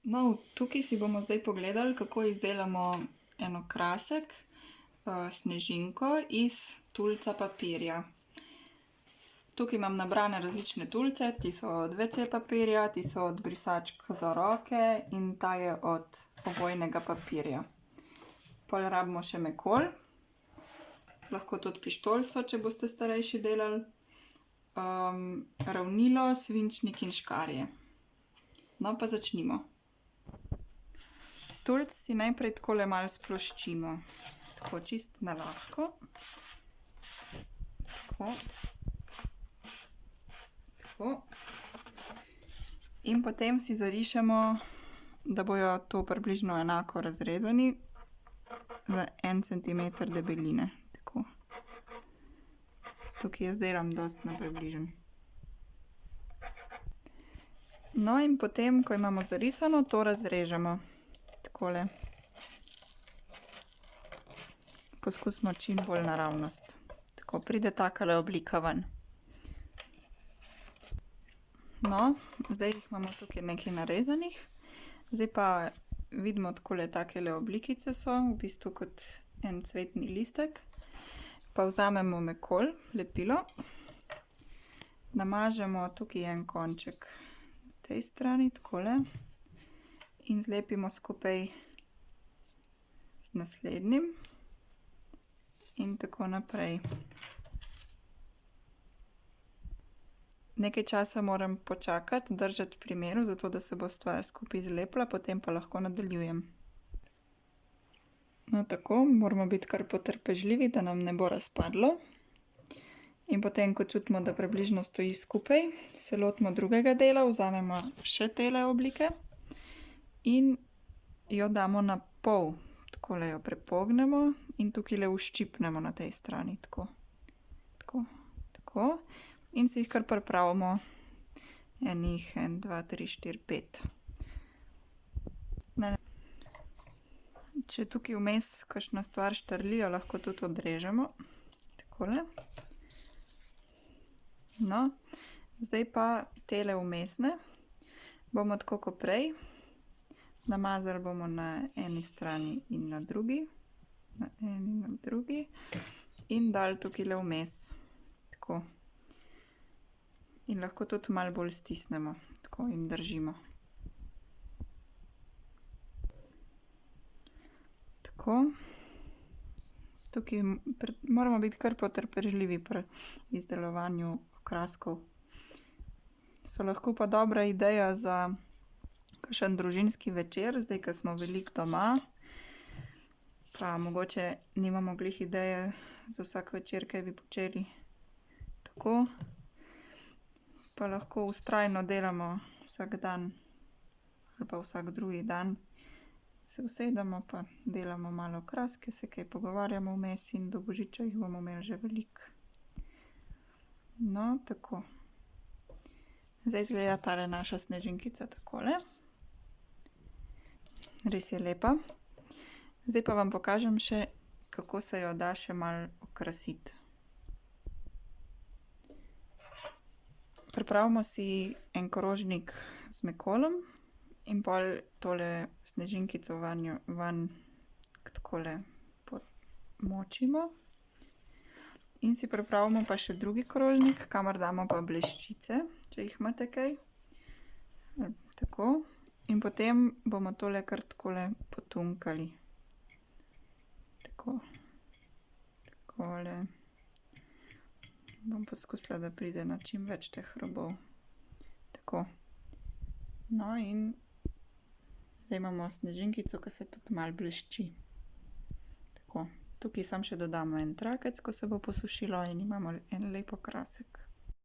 No, tukaj si bomo zdaj pogledali, kako izdelamo eno krasek, snežinko iz tulca papirja. Tukaj imam nabrane različne tulce, ti so od WC papirja, ti so od brisačk za roke in ta je od ovojnega papirja. Pol rabimo še mekol, lahko tudi pištolico, če boste starejši delali, ravnilo, svinčnik in škarje. No, pa začnimo. Tulc si najprej takole malo sploščimo, tako čist na lahko. Tako. Tako. In potem si zarišemo, da bojo to približno enako razrezani, za 1 centimeter debeline. Tako. Tukaj jaz delam dosti na približno. No, in potem, ko imamo zarisano, to razrežemo. Takole. Poskusimo čim bolj naravnost. Tako pride takale oblika ven. No, zdaj jih imamo tukaj nekaj narezanih. Zdaj pa vidimo takole takele oblikice so, v bistvu kot en cvetni listek. Pa vzamemo mekol, lepilo. Namažemo tukaj en konček na tej strani, takole. In zlepimo skupaj z naslednjim. In tako naprej. Nekaj časa moram počakati, držati pri miru, zato da se bo stvar skupaj zlepila, potem pa lahko nadaljujem. No, tako, moramo biti kar potrpežljivi, da nam ne bo razpadlo. In potem, ko čutimo, da približno stoji skupaj, se lotimo drugega dela, vzamemo še tele oblike in jo damo na pol. Takole jo prepognemo in tukajle uščipnemo na tej strani, tako. Tako, tako. In si jih kar pripravimo enih 1, 2, 3, 4, 5. Če tukaj vmes kakšna stvar štrli, jo lahko tudi odrežemo. Takole. No, zdaj pa tele vmesne bomo tako kot prej. Namazali bomo na eni strani in na drugi. Na eni in na drugi. In dali tukajle vmes. Tako. In lahko tudi malo bolj stisnemo. Tako in držimo. Tako. Tukaj moramo biti kar potrpežljivi pri izdelovanju okraskov. So lahko pa dobra ideja za kakšen družinski večer, zdaj, ko smo veliko doma, pa mogoče nimamo glih ideje za vsak večer, kaj bi počeli. Tako. Pa lahko vztrajno delamo vsak dan ali pa vsak drugi dan. Se usedemo pa delamo malo okraske, se kaj pogovarjamo vmes in do božiča jih bomo imeli že veliko. No, tako. Zdaj izgleda tale naša snežinkica takole. Res je lepa. Zdaj pa vam pokažem še, kako se jo da še malo okrasiti. Pripravimo si en krožnik z mekolom in pol tole snežinkico vanj takole pomočimo. In si pripravimo pa še drugi krožnik, kamor damo pa bleščice, če jih imate kaj. Tako. In potem bomo tole kar takole potunkali. Tako. Takole. Bom poskusila, da pride na čim več teh robov. Tako. No, in zdaj imamo snežinkico, ki se tudi malo blešči. Tako. Tukaj samo še dodamo en trakec, ko se bo posušilo in imamo en lep okrasek.